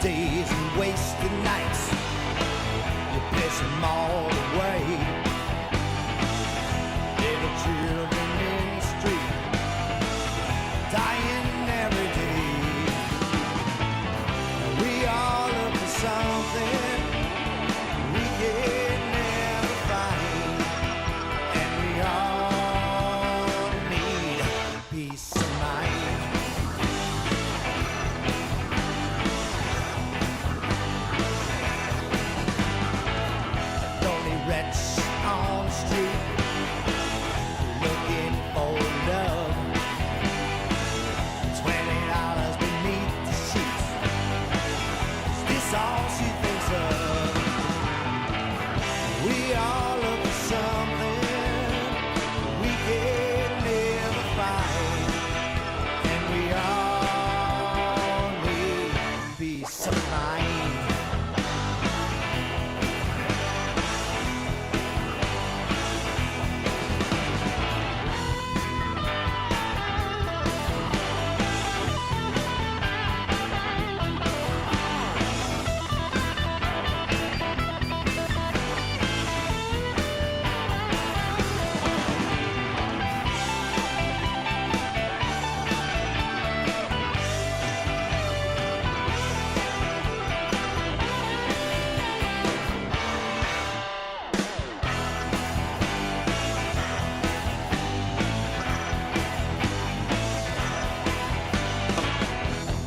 days and wasted nights. You piss them all away. Little children in the street, dying every day. We all look for something we can never find, and we all need peace of mind. Lonely wretch on the street, looking for love. $20 beneath the sheets. Is this all she thinks of? We all look for something we can never find, and we all need peace of mind.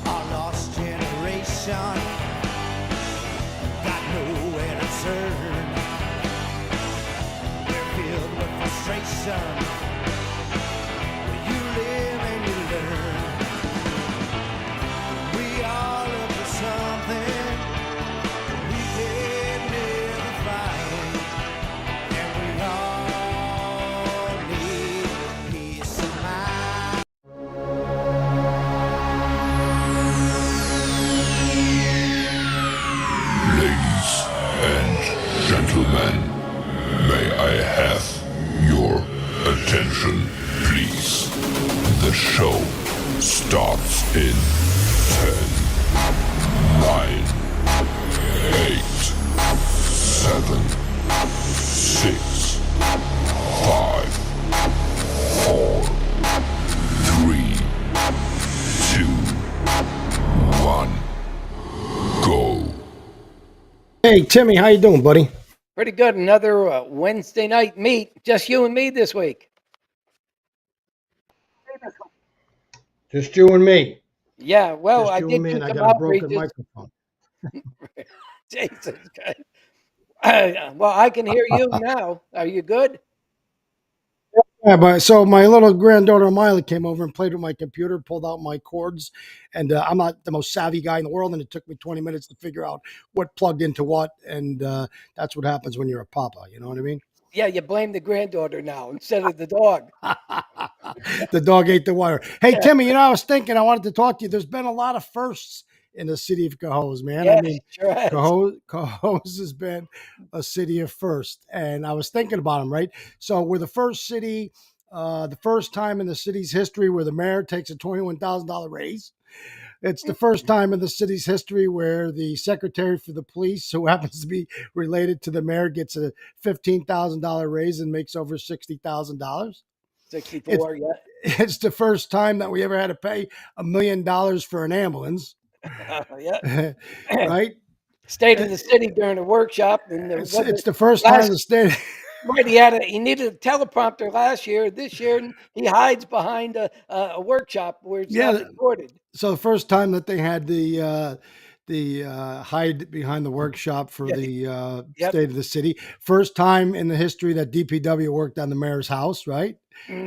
Our lost generation got nowhere to turn. We're filled with frustration. You live and you learn. We all look for something we can never find, and we all need peace of mind. Ladies and gentlemen, may I have your attention, please? The show starts in 10, 9, 8, 7, 6, 5, 4, 3, 2, 1, go. Hey, Timmy, how you doing, buddy? Pretty good. Another Wednesday night meet. Just you and me this week. Just you and me. Yeah, well, Just I you and did me, do and I some got a broken outreaches. microphone. Jesus Christ. Well, I can hear you now. Are you good? Yeah, but so my little granddaughter Miley came over and played with my computer, pulled out my cords, and I'm not the most savvy guy in the world, and it took me 20 minutes to figure out what plugged into what, and that's what happens when you're a papa. You know what I mean? Yeah, you blame the granddaughter now instead of the dog. The dog ate the wire. Hey, Timmy, I was thinking I wanted to talk to you. There's been a lot of firsts in the city of Cohoes, man. Yeah, I mean, sure has. Cohoes has been a city of first, and I was thinking about them, right? So we're the first city, the first time in the city's history where the mayor takes a $21,000 raise. It's the first time in the city's history where the secretary for the police, who happens to be related to the mayor, gets a $15,000 raise and makes over $60,000. 64, yeah. It's the first time that we ever had to pay $1 million for an ambulance, Yeah. right? Stayed in the city during a workshop. And It's the first time the state. Right, he needed a teleprompter last year. This year, he hides behind a workshop where it's not recorded. So the first time that they had the hide behind the workshop for the state of the city. First time in the history that DPW worked on the mayor's house, right?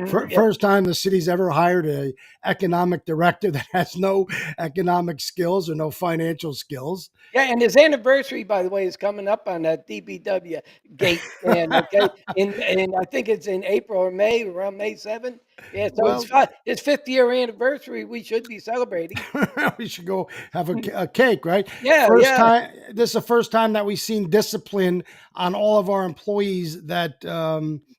First time the city's ever hired a economic director that has no economic skills or no financial skills. Yeah, and his anniversary, by the way, is coming up on that DPW gate stand. Okay, and I think it's in April or May, around May 7th. Yeah, so it's his 5th year anniversary. We should be celebrating. We should go have a cake, right? Yeah, time. This is the first time that we've seen discipline on all of our employees that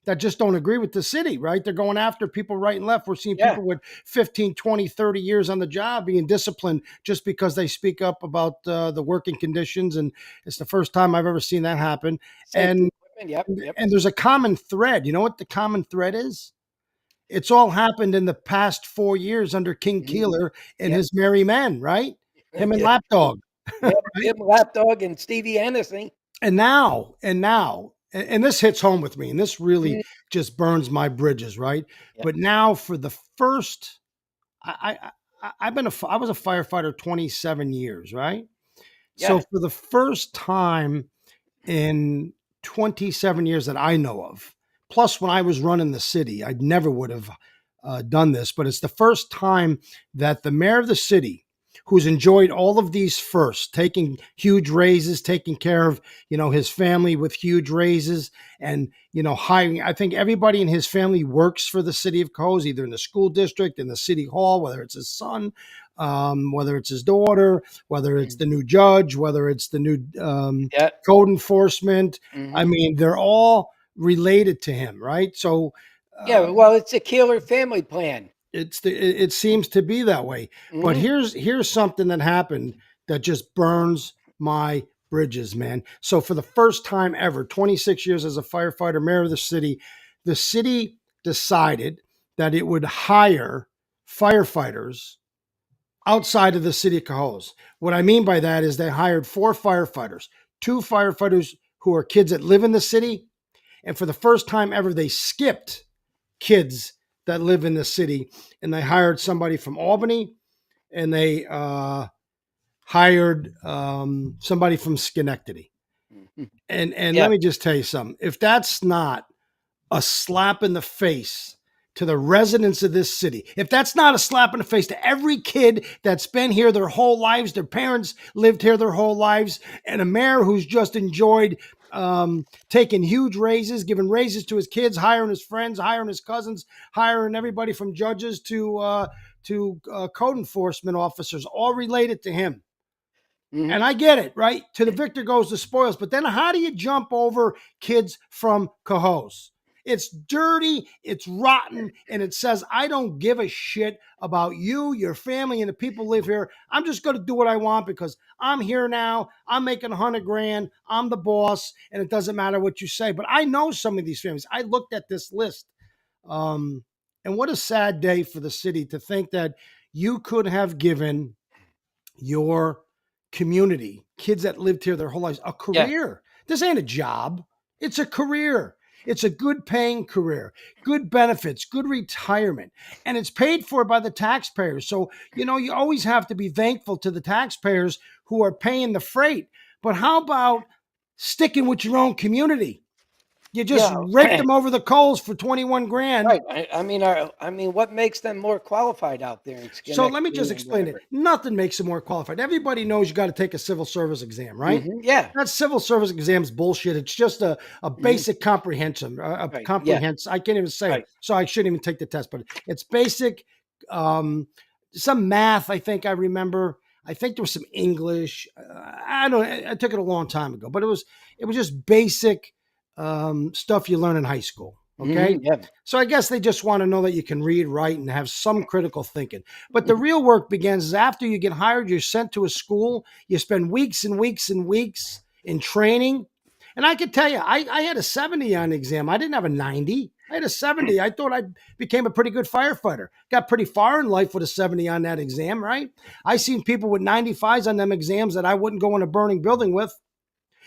that just don't agree with the city, right? They're going after people right and left. We're seeing Yeah. people with 15, 20, 30 years on the job being disciplined just because they speak up about the working conditions. And it's the first time I've ever seen that happen. Safety And, equipment. Yep. Yep. and there's a common thread. You know what the common thread is? It's all happened in the past 4 years under King Mhm. Keeler and Yep. his merry men, right? Him and Yeah. Lapdog. Yep. Right? Him, Lapdog, and Stevie Hennessy. And this hits home with me, and this really Mhm. just burns my bridges, right? Yep. But now for the first, I was a firefighter 27 years, right? So Yeah. for the first time in 27 years that I know of, plus when I was running the city, I never would have done this, but it's the first time that the mayor of the city, who's enjoyed all of these firsts, taking huge raises, taking care of, his family with huge raises, and, hiring, I think everybody in his family works for the city of Cohoes, either in the school district, in the city hall, whether it's his son, whether it's his daughter, whether it's the new judge, whether it's the new Yeah. code enforcement. I Mhm. mean, they're all related to him, right? So Yeah. Well, it's a Keeler family plan. it seems to be that way. But Mhm. here's something that happened that just burns my bridges, man. So for the first time ever, 26 years as a firefighter, mayor of the city decided that it would hire firefighters outside of the city of Cohoes. What I mean by that is they hired 4 firefighters, 2 firefighters who are kids that live in the city, and for the first time ever, they skipped kids that live in the city, and they hired somebody from Albany, and they hired somebody from Schenectady. Mhm. And Yeah. let me just tell you something. If that's not a slap in the face to the residents of this city, if that's not a slap in the face to every kid that's been here their whole lives, their parents lived here their whole lives, and a mayor who's just enjoyed taking huge raises, giving raises to his kids, hiring his friends, hiring his cousins, hiring everybody from judges to code enforcement officers, all related to him. And Mhm. I get it, right? To the victor goes the spoils. But then how do you jump over kids from Cohoes? It's dirty, it's rotten, and it says, I don't give a shit about you, your family, and the people who live here. I'm just going to do what I want because I'm here now. I'm making 100 grand. I'm the boss, and it doesn't matter what you say. But I know some of these families. I looked at this list. Um, and what a sad day for the city to think that you could have given your community, kids that lived here their whole lives, a Yeah. career. This ain't a job, it's a career. It's a good paying career, good benefits, good retirement, and it's paid for by the taxpayers. So, you always have to be thankful to the taxpayers who are paying the freight. But how about sticking with your own community? You just Yeah. raked them over the coals for 21 grand. Right. I mean, what makes them more qualified out there in So let me Schenectady just and explain it. wherever? Nothing makes them more qualified. Everybody knows you got to take a civil service exam, right? Mhm. Yeah. That civil service exam is bullshit. It's just a Mhm. basic comprehension, Right. Yeah. I can't even say it, Right. so I shouldn't even take the test. But it's basic, um, some math. I think I remember. I think there was some English. I don't. I took it a long time ago, but it was just basic stuff you learn in high school. Okay, Mhm. Yeah. so I guess they just want to know that you can read, write, and have some critical thinking. But the real work begins after you get hired. You're sent to a school. You spend weeks and weeks and weeks in training. And I could tell you, I had a 70 on the exam. I didn't have a 90. I had a 70. I thought I became a pretty good firefighter. Got pretty far in life with a 70 on that exam, right? I seen people with 95s on them exams that I wouldn't go in a burning building with.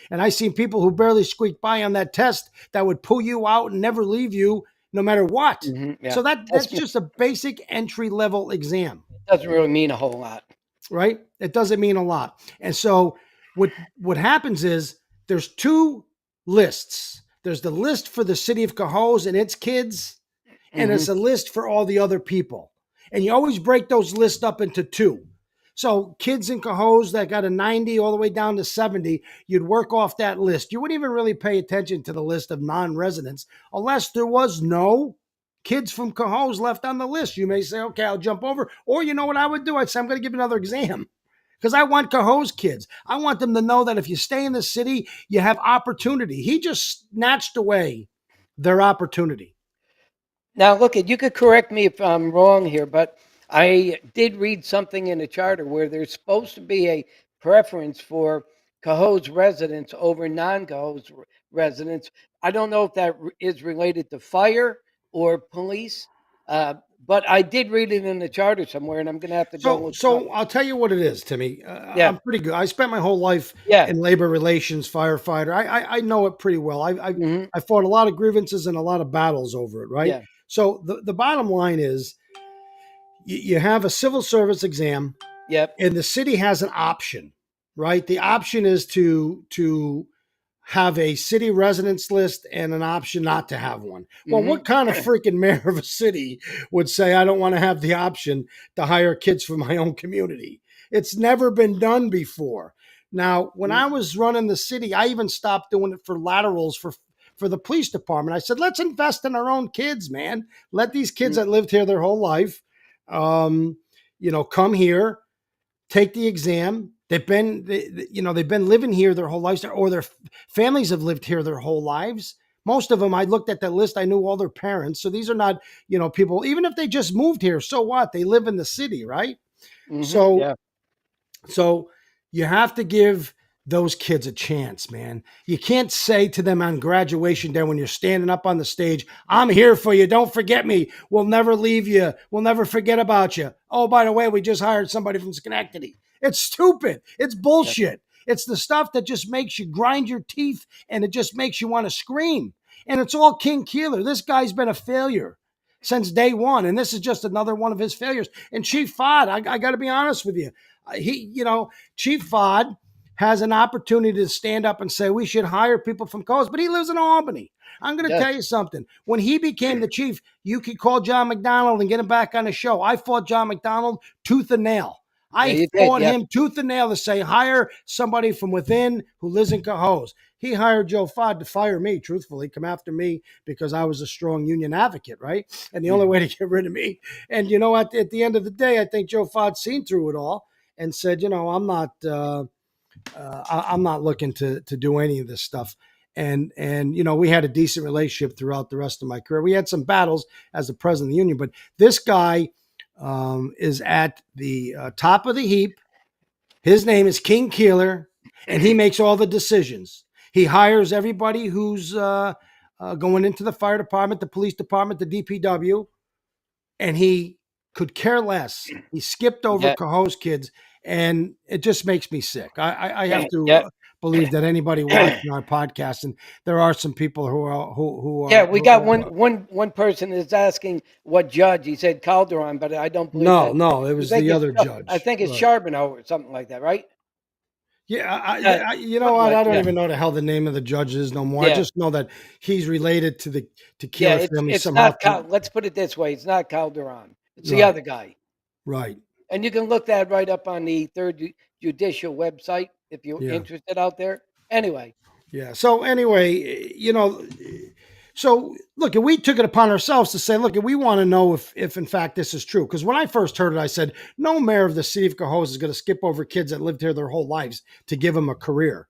And I seen people who barely squeaked by on that test that would pull you out and never leave you no matter what. Mhm. Yeah. So that's That's just a basic entry level exam, doesn't really mean a whole lot. right? It doesn't mean a lot. And so what happens is there's 2 lists. There's the list for the city of Cohoes and its kids, and Mhm. it's a list for all the other people. And you always break those lists up into 2. So kids in Cohoes that got a 90 all the way down to 70, you'd work off that list. You wouldn't even really pay attention to the list of non-residents unless there was no kids from Cohoes left on the list. You may say, okay, I'll jump over. Or you know what I would do? I'd say, I'm going to give another exam because I want Cohoes kids. I want them to know that if you stay in the city, you have opportunity. He just snatched away their opportunity. Now, look, you could correct me if I'm wrong here, but I did read something in the charter where there's supposed to be a preference for Cohoes residents over non-Cohoes residents. I don't know if that is related to fire or police, uh, but I did read it in the charter somewhere, and I'm going to have to go So, look it up. so I'll tell you what it is, Timmy. Yeah, I'm pretty good. I spent my whole life yeah, in labor relations, firefighter. I know it pretty well. hmm, I fought a lot of grievances and a lot of battles over it. Right. yeah, So the bottom line is, you have a civil service exam, yep, and the city has an option. Right. The option is to have a city residence list and an option not to have one. Well, hmm, what kind of freaking mayor of a city would say, I don't want to have the option to hire kids from my own community? It's never been done before. Now, when I was running the city, I even stopped doing it for laterals for the police department. I said, let's invest in our own kids, man. Let these kids that lived here their whole life, um, come here, take the exam. They've been, they've been living here their whole lives, or their families have lived here their whole lives. Most of them, I looked at that list, I knew all their parents. So these are not, people, even if they just moved here, so what? They live in the city, right? hmm, So yeah, so you have to give those kids a chance, man. You can't say to them on graduation day when you're standing up on the stage, I'm here for you. Don't forget me. We'll never leave you. We'll never forget about you. Oh, by the way, we just hired somebody from Schenectady. It's stupid. It's yeah, bullshit. It's the stuff that just makes you grind your teeth and it just makes you want to scream. And it's all King Keeler. This guy's been a failure since day one. And this is just another one of his failures. And Chief Fod, I got to be honest with you. Chief Fod has an opportunity to stand up and say we should hire people from Cohoes, but he lives in Albany. I'm going to yes, tell you something. When he became the chief, you could call John McDonald and get him back on the show. I fought John McDonald tooth and nail. yeah, I you did, fought yeah, him tooth and nail to say hire somebody from within who lives in Cohoes. He hired Joe Fod to fire me, truthfully, come after me because I was a strong union advocate, right? And the only way to get rid of me. And at the end of the day, I think Joe Fod seen through it all and said, I'm not looking to do any of this stuff. And we had a decent relationship throughout the rest of my career. We had some battles as the president of the union, but this guy is at the top of the heap. His name is King Keeler, and he makes all the decisions. He hires everybody who's going into the fire department, the police department, the DPW, and he could care less. He skipped over yeah, Cohoes kids, and it just makes me sick. I yeah, have to yeah. believe that anybody watching our podcast, and there are some people who are Yeah, we got who are one person is asking what judge. He said Calderon, but I don't believe no, that. no, it I was think the it's other I judge, think it's right? Charbonneau or something like that, right? Yeah, you know Something what? like I don't yeah, even know the hell the name of the judge is no more. I yeah, just know that he's related to the yeah. Keeler family It's somehow. not Cal. Let's put it this way: it's not Calderon. It's the Right, other guy, right, and you can look that right up on the third judicial website if you're yeah. interested out there. Anyway, Yeah. So anyway, so look, we took it upon ourselves to say, look, we want to know if in fact this is true. Because when I first heard it, I said, no mayor of the city of Cohoes is going to skip over kids that lived here their whole lives to give them a career.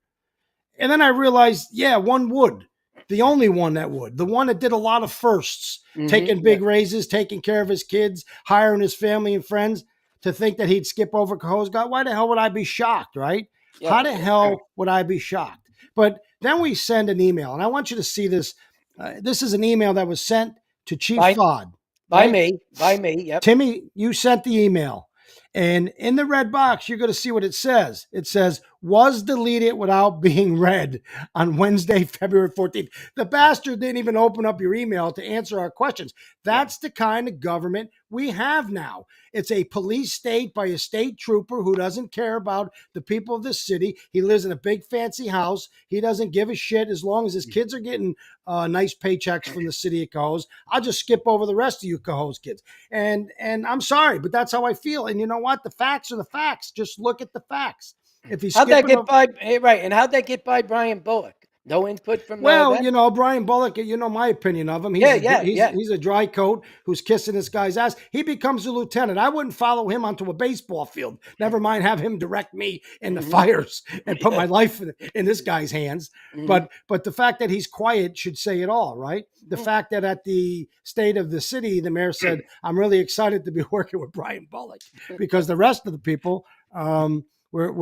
And then I realized, yeah, one would. The only one that would. The one that did a lot of firsts, taking yeah, big raises, taking care of his kids, hiring his family and friends. To think that he'd skip over Cohoes, God, why the hell would I be shocked, right? yeah. How the hell would I be shocked? But then we send an email, and I want you to see this. This is an email that was sent to Chief By Fod, right? by me. Yep. Timmy, you sent the email. And in the red box, you're going to see what it says. It says, was deleted without being read on Wednesday, February 14th. The bastard didn't even open up your email to answer our questions. That's the kind of government we have now. It's a police state by a state trooper who doesn't care about the people of this city. He lives in a big fancy house. He doesn't give a shit as long as his kids are getting nice paychecks from the city of Cohoes. I'll just skip over the rest of you Cohoes kids. And I'm sorry, but that's how I feel. And you know what? The facts are the facts. Just look at the facts. If he's How'd that skipping get over, by? Right, and how'd that get by Brian Bullock? No input from Well, them? Brian Bullock, my opinion of him. Yeah, yeah, yeah. He's a dry coat who's kissing this guy's ass. He becomes a lieutenant. I wouldn't follow him onto a baseball field. Never mind have him direct me in the Mhm. fires and put Yeah. my life in this guy's hands. Mhm. But the fact that he's quiet should say it all, right? The Mm. fact that at the state of the city, the mayor said, "I'm really excited to be working with Brian Bullock," because the rest of the people were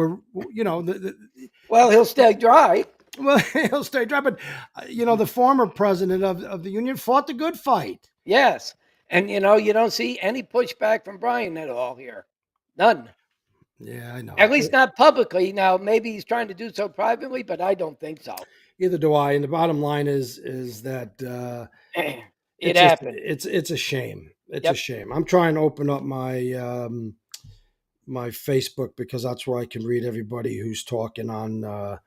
Well, he'll stay dry. well, he'll stay dry. But the former president of the union fought the good fight. Yes. And you don't see any pushback from Brian at all here. None. Yeah, I know. At least not publicly. Now, maybe he's trying to do so privately, but I don't think so. Either do I. And the bottom line is that It it's just happened. it's a shame. It's a Yep. shame. I'm trying to open up my Facebook because that's where I can read everybody who's talking on the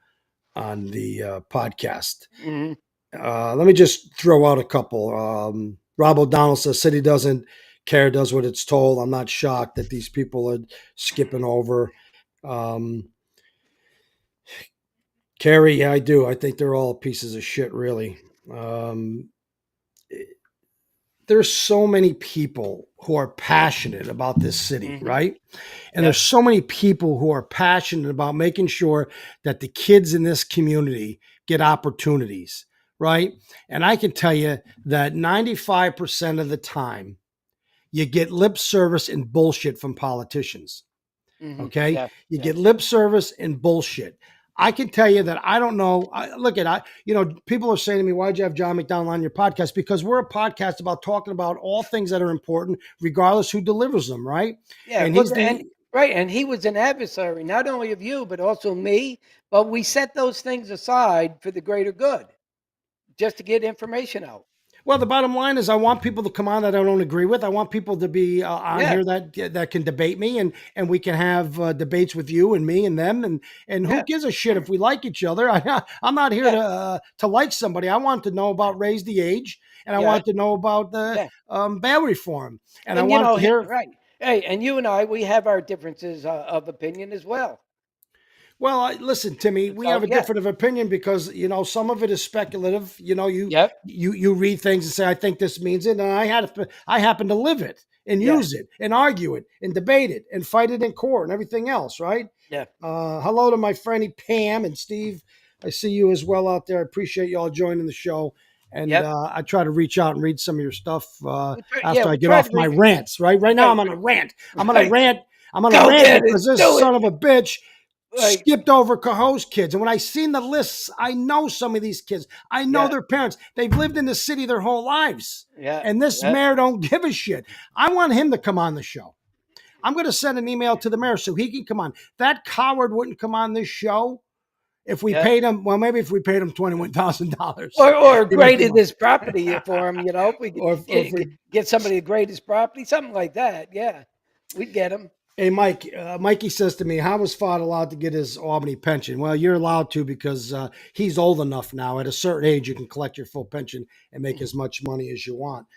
podcast. Hmm. Let me just throw out a couple. Rob O'Donnell says city doesn't care, does what it's told. I'm not shocked that these people are skipping over. Carrie, yeah, I do. I think they're all pieces of shit, really. There's so many people who are passionate about this city, Hmm. right? And Yep. there's so many people who are passionate about making sure that the kids in this community get opportunities, right? And I can tell you that 95% of the time, you get lip service and bullshit from politicians. Hmm. Okay. Yeah. You Yeah. get lip service and bullshit. I can tell you that I don't know. People are saying to me, why'd you have John McDonald on your podcast? Because we're a podcast about talking about all things that are important, regardless who delivers them, right? Yeah. And Well, he's and the right. And he was an adversary, not only of you, but also me. But we set those things aside for the greater good, just to get information out. Well, the bottom line is I want people to come on that I don't agree with. I want people to be on Yeah. here that can debate me and we can have debates with you and me and them and who Yeah. gives a shit if we like each other. I'm not here to like somebody. I want to know about raise the age and I Yeah. want to know about the Yeah. bail reform and I And want to hear. right. Hey, and you and I, we have our differences of opinion as well. Well, listen, Timmy, we have So a yeah. different of opinion because some of it is speculative. You Yep. you read things and say, I think this means it, and I happen to live it and Yeah. use it and argue it and debate it and fight it in court and everything else, right? Yeah. Hello to my friend Pam and Steve. I see you as well out there. I appreciate you all joining the show. And Yep. I try to reach out and read some of your stuff after I We get try off to my read. rants. Right now, Right. I'm on a rant. I'm on Right. a rant. I'm on a Go rant get it. because this Do son it. of a bitch Like, skipped over Cohoes kids. And when I seen the lists, I know some of these kids. I know yeah. their parents. They've lived in the city their whole lives. Yeah. And this Yeah. mayor don't give a shit. I want him to come on the show. I'm going to send an email to the mayor so he can come on. That coward wouldn't come on this show if we Yeah. paid him. Well, maybe if we paid him $21,000. Or He might graded come on. his property for him, if we Or if we get somebody to grade his property, something like that. Yeah. We'd get him. Hey, Mike, Mikey says to me, how was Fod allowed to get his Albany pension? Well, you're allowed to because he's old enough now. At a certain age, you can collect your full pension and make as much money as you want.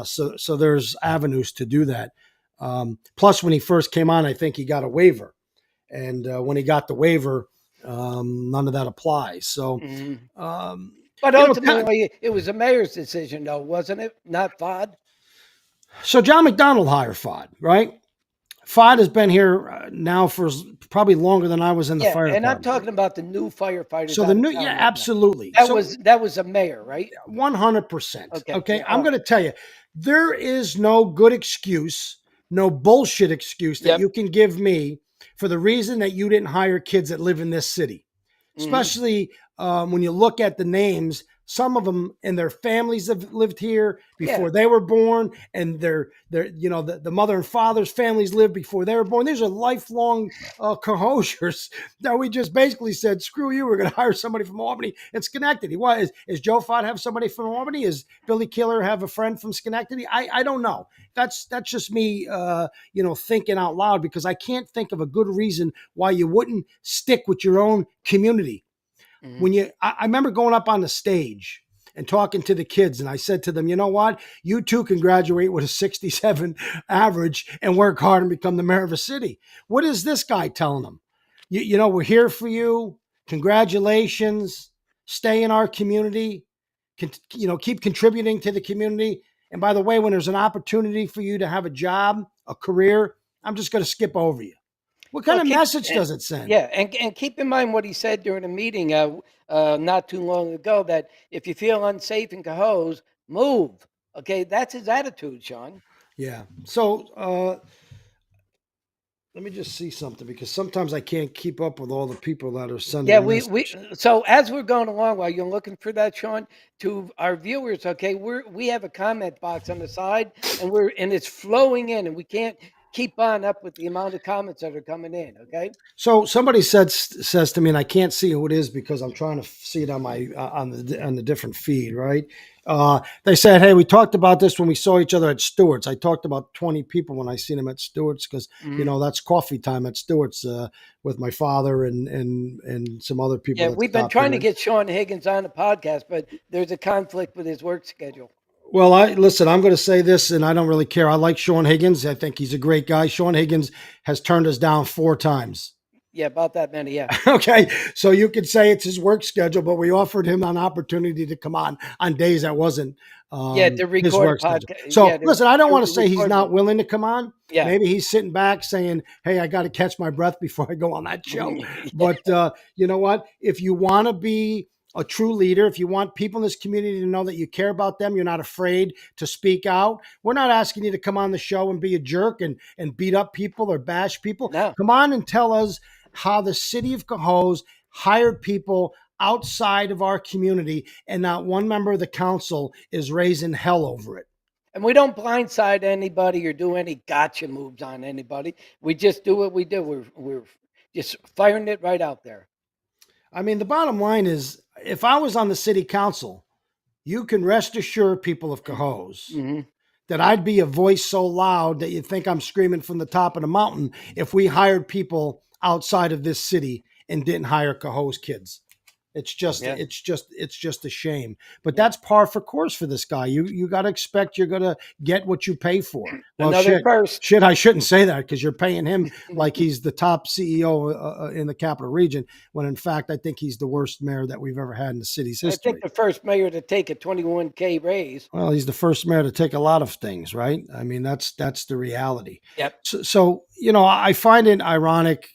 So there's avenues to do that. Plus, when he first came on, I think he got a waiver. And when he got the waiver, none of that applies. So, Mhm. um, But you know, ultimately, it was the mayor's decision, though, wasn't it? Not Fod. so John McDonald hired Fod, right? Fod has been here now for probably longer than I was in the Yeah, fire and department. I'm talking about the new firefighters. So out the of new, town yeah, right now. absolutely. That was a mayor, right? 100%. Okay. Okay. Yeah, I'm all going to tell you, there is no good excuse, no bullshit excuse that Yep. you can give me for the reason that you didn't hire kids that live in this city. Mhm. Especially when you look at the names, some of them and their families have lived here before Yeah. they were born, and the mother and father's families lived before they were born. These are lifelong Cohosiers that we just basically said, screw you, we're going to hire somebody from Albany and Schenectady. Why is Joe Fott have somebody from Albany? Is Billy Keeler have a friend from Schenectady? I don't know. That's just me, thinking out loud, because I can't think of a good reason why you wouldn't stick with your own community. Mhm. When I remember going up on the stage and talking to the kids, and I said to them, you know what? You too can graduate with a 67 average and work hard and become the mayor of a city. What is this guy telling them? We're here for you. Congratulations. stay in our community, keep contributing to the community. And by the way, when there's an opportunity for you to have a job, a career, I'm just going to skip over you. What kind Well, of message does it send? yeah, and keep in mind what he said during a meeting not too long ago, that if you feel unsafe in Cohoes, move. Okay, that's his attitude, Sean. Yeah. So let me just see something because sometimes I can't keep up with all the people that are sending Yeah, we messages. so as we're going along, while you're looking for that, Sean, to our viewers, okay, we have a comment box on the side, and it's flowing in, and we can't keep on up with the amount of comments that are coming in. Okay. So somebody says to me, and I can't see who it is because I'm trying to see it on my on the different feed, right? They said, "Hey, we talked about this when we saw each other at Stewart's. I talked about 20 people when I seen him at Stewart's because Mhm. that's coffee time at Stewart's with my father and some other people Yeah, that we've been stopped trying to in. get Sean Higgins on the podcast, but there's a conflict with his work schedule. Well, I listen. I'm going to say this, and I don't really care. I like Sean Higgins. I think he's a great guy. Sean Higgins has turned us down 4 times. Yeah, about that many. Yeah. Okay, so you could say it's his work schedule, but we offered him an opportunity to come on days that wasn't Yeah, to his record a work schedule. podcast. Yeah, So listen, I don't want to say he's record not one. willing to come on. Yeah. Maybe he's sitting back saying, "Hey, I got to catch my breath before I go on that show." Yeah. But you know what? If you want to be a true leader, if you want people in this community to know that you care about them, you're not afraid to speak out. We're not asking you to come on the show and be a jerk and beat up people or bash people. No. Come on and tell us how the city of Cohoes hired people outside of our community and not one member of the council is raising hell over it. And we don't blindside anybody or do any gotcha moves on anybody. We just do what we do. We're just firing it right out there. I mean, the bottom line is if I was on the city council, you can rest assured, people of Cohoes, Hmm. that I'd be a voice so loud that you'd think I'm screaming from the top of the mountain if we hired people outside of this city and didn't hire Cohoes kids. It's just, Yeah. it's just a shame. But Yeah. that's par for course for this guy. You got to expect you're gonna get what you pay for. Well, Another first. shit. I shouldn't say that because you're paying him like he's the top CEO in the capital region. When in fact, I think he's the worst mayor that we've ever had in the city's I history. think the first mayor to take a 21K raise. Well, he's the first mayor to take a lot of things, right? I mean, that's the reality. Yep. So I find it ironic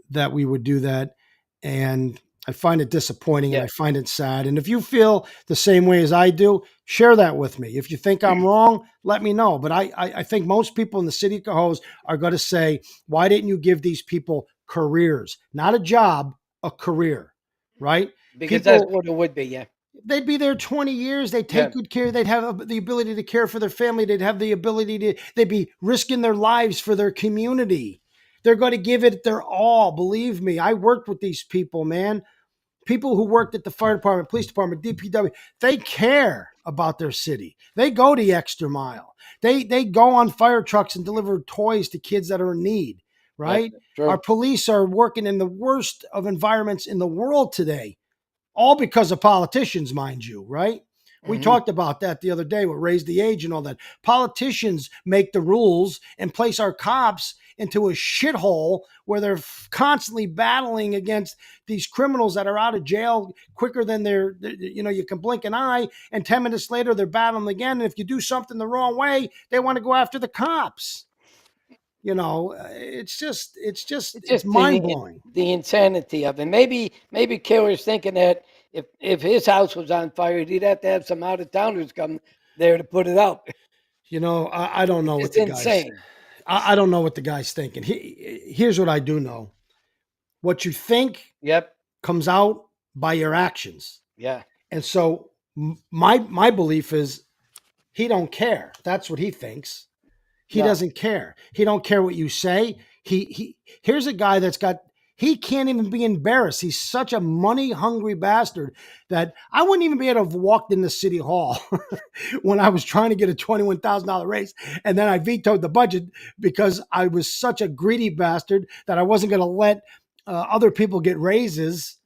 that we would do that, and I find it disappointing and Yeah. I find it sad. And if you feel the same way as I do, share that with me. If you think I'm wrong, let me know. But I think most people in the city of Cohoes are going to say, why didn't you give these people careers? Not a job, a career, right? Because that's People, what it would be. Yeah. they'd be there 20 years. They'd Yeah. take good care. They'd have the ability to care for their family. They'd have the ability they'd be risking their lives for their community. They're going to give it their all. Believe me, I worked with these people, man. People who worked at the fire department, police department, DPW, they care about their city. They go the extra mile. They go on fire trucks and deliver toys to kids that are in need, right? That's true. Our police are working in the worst of environments in the world today, all because of politicians, mind you, right? We Mhm. talked about that the other day with raise the age and all that. Politicians make the rules and place our cops into a shithole where they're constantly battling against these criminals that are out of jail quicker than you can blink an eye, and 10 minutes later they're battling again. And if you do something the wrong way, they want to go after the cops. It's It's just mind blowing. the insanity of it. Maybe Keeler's thinking that if his house was on fire, he'd have to have some out of towners come there to put it out. I don't know what It's the guy's. insane. I don't know what the guy's thinking. Here's what I do know: what you think Yep. comes out by your actions. Yeah. And so my belief is he don't care. That's what he thinks. He No. doesn't care. He don't care what you say. He here's a guy that's got he can't even be embarrassed. He's such a money hungry bastard that I wouldn't even be able to have walked in the city hall when I was trying to get a $21,000 raise. And then I vetoed the budget because I was such a greedy bastard that I wasn't going to let other people get raises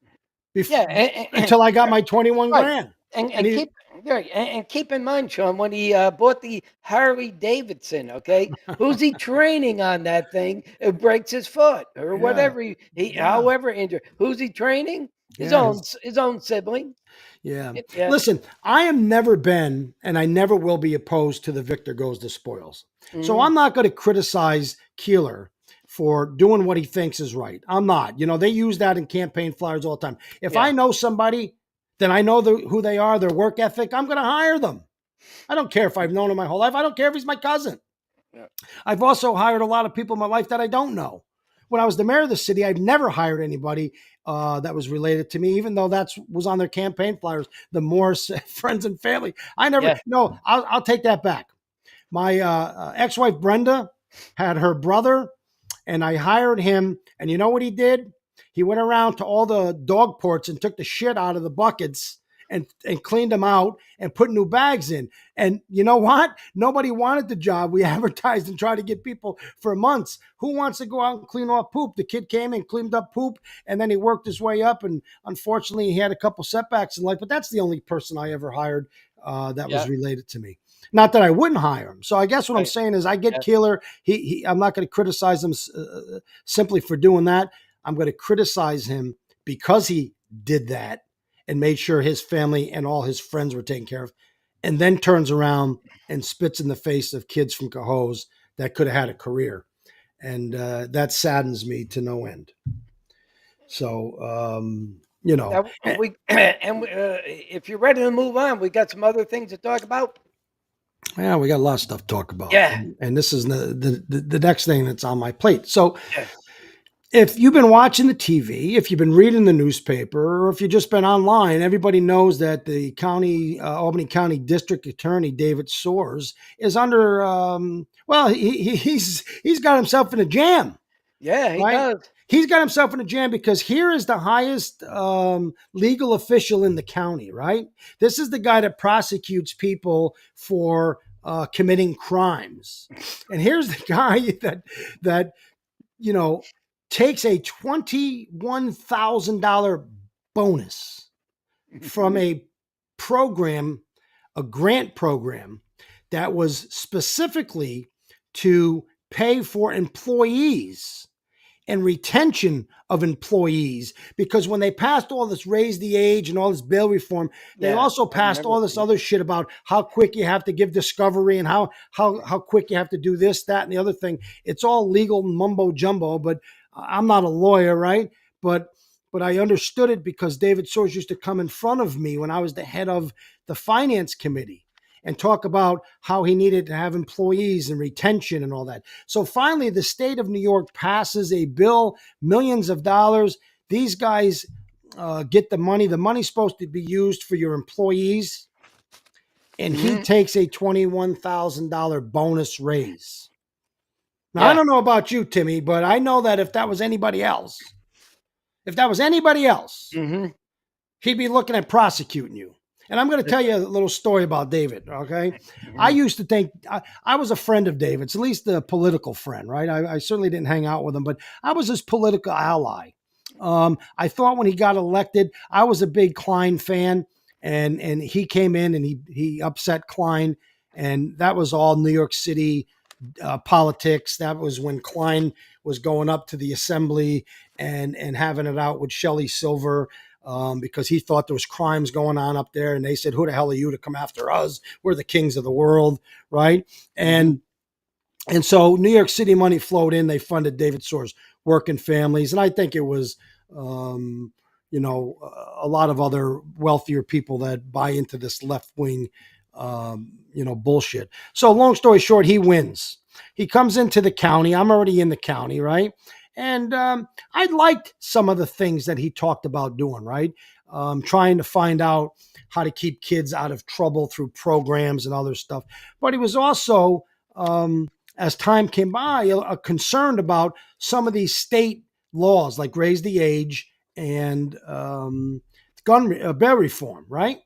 Yeah. until I got my 21 Right. grand. And And he, keep right, and keep in mind, Sean, when he bought the Harley Davidson, okay, who's he training on that thing? It breaks his foot or yeah, whatever he yeah. however injured. Who's he training? Yeah. his own sibling. Yeah. Yeah. Listen, I am never been and I never will be opposed to the victor goes the spoils. So Mhm. I'm not going to criticize Keeler for doing what he thinks is right. I'm not. They use that in campaign flyers all the time. If Yeah. I know somebody, then I know who they are, their work ethic, I'm going to hire them. I don't care if I've known him my whole life. I don't care if he's my cousin. Yeah. I've also hired a lot of people in my life that I don't know. When I was the mayor of the city, I've never hired anybody that was related to me, even though that was on their campaign flyers. The Morse friends and family. I never. Yeah. No, I'll take that back. My ex-wife Brenda had her brother, and I hired him. And you know what he did? He went around to all the dog ports and took the shit out of the buckets and cleaned them out and put new bags in. And you know what? Nobody wanted the job. We advertised and tried to get people for months. Who wants to go out and clean off poop? The kid came and cleaned up poop, and then he worked his way up. And unfortunately, he had a couple setbacks in life. But that's the only person I ever hired that was Yeah. related to me. Not that I wouldn't hire him. So I guess what I'm Right. saying is I get Yeah. Keeler. I'm not going to criticize him simply for doing that. I'm going to criticize him because he did that and made sure his family and all his friends were taken care of, and then turns around and spits in the face of kids from Cohoes that could have had a career. And that saddens me to no end. So, Now, if you're ready to move on, we got some other things to talk about. yeah, we got a lot of stuff to talk about. Yeah. And this is the next thing that's on my plate. So, Yeah. if you've been watching the TV, if you've been reading the newspaper, or if you've just been online, everybody knows that the Albany County District Attorney David Soares is under. He's got himself in a jam. Yeah, he Right? does. He's got himself in a jam because here is the highest legal official in the county. Right? This is the guy that prosecutes people for committing crimes, and here's the guy that takes a $21,000 bonus from a grant program that was specifically to pay for employees and retention of employees, because when they passed all this raise the age and all this bail reform, they Yeah, also I passed remember all this seeing other shit about how quick you have to give discovery and how quick you have to do this, that, and the other thing. It's all legal mumbo jumbo, but I'm not a lawyer, right? But I understood it because David Soares used to come in front of me when I was the head of the finance committee and talk about how he needed to have employees and retention and all that. So finally, the state of New York passes a bill, millions of dollars. These guys get the money. The money's supposed to be used for your employees. And he takes a $21,000 bonus raise. Now, I don't know about you, Timmy, but I know that if that was anybody else, he'd be looking at prosecuting you. And I'm going to tell you a little story about David, okay? I used to think, I was a friend of David's, at least a political friend, right? I certainly didn't hang out with him, but I was his political ally. I thought when he got elected, I was a big Klein fan, and he came in and he upset Klein, and that was all New York City politics. That was when Klein was going up to the assembly and having it out with Shelley Silver. Because he thought there was crimes going on up there, and they said, "Who the hell are you to come after us? We're the kings of the world," right? And so New York City money flowed in. They funded David Soares' working families, and I think it was, a lot of other wealthier people that buy into this left wing, bullshit. So long story short, he wins. He comes into the county. I'm already in the county, right? And I liked some of the things that he talked about doing, right? Trying to find out how to keep kids out of trouble through programs and other stuff. But he was also, as time came by, concerned about some of these state laws, like raise the age and bail reform, right?